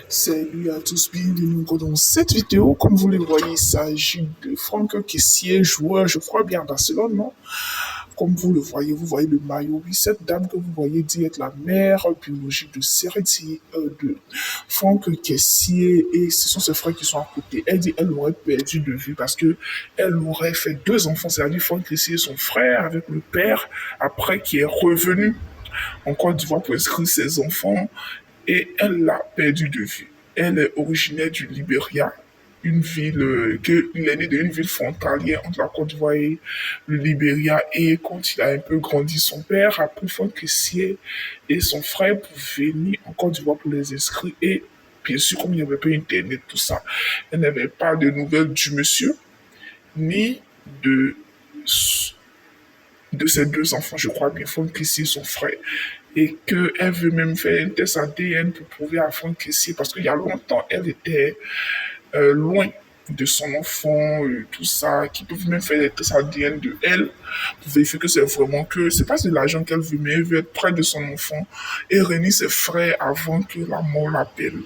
Salut à tous, bienvenue dans cette vidéo. Comme vous le voyez, il s'agit de Franck Kessié, joueur, je crois bien à Barcelone, non? Comme vous voyez le maillot. Oui, cette dame que vous voyez dit être la mère biologique de Sereti, de Franck Kessié, et ce sont ses frères qui sont à côté. Elle dit elle aurait perdu de vue parce que elle aurait fait deux enfants, c'est-à-dire Franck Kessié, son frère, avec le père, après qui est revenu en Côte d'Ivoire pour inscrire ses enfants et elle l'a perdu de vue. Elle est originaire du Libéria, une ville il est né d'une ville frontalière entre la Côte d'Ivoire et le Libéria. Et quand il a un peu grandi, son père a pris Franck Kessié et son frère pour venir en Côte d'Ivoire pour les inscrire. Et bien sûr, comme il n'y avait pas Internet, tout ça, elle n'avait pas de nouvelles du monsieur, ni de de ses deux enfants, je crois bien, Franck Kessié, son frère, et qu'elle veut même faire un test ADN pour prouver à Franck Kessié, parce qu'il y a longtemps, elle était loin de son enfant, tout ça, qui peuvent même faire des tests ADN de elle, pour vérifier que c'est vraiment que, c'est pas de l'argent qu'elle veut, mais elle veut être près de son enfant et réunir ses frères avant que la mort l'appelle.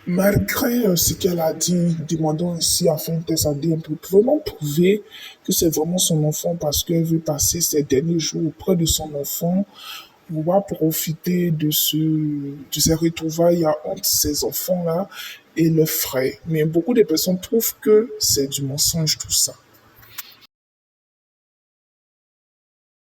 Malgré ce qu'elle a dit, demandons ici à faire un test ADN pour vraiment prouver que c'est vraiment son enfant parce qu'elle veut passer ses derniers jours auprès de son enfant, pouvoir profiter de ces retrouvailles entre ces enfants-là et leurs frères. Mais beaucoup de personnes trouvent que c'est du mensonge tout ça.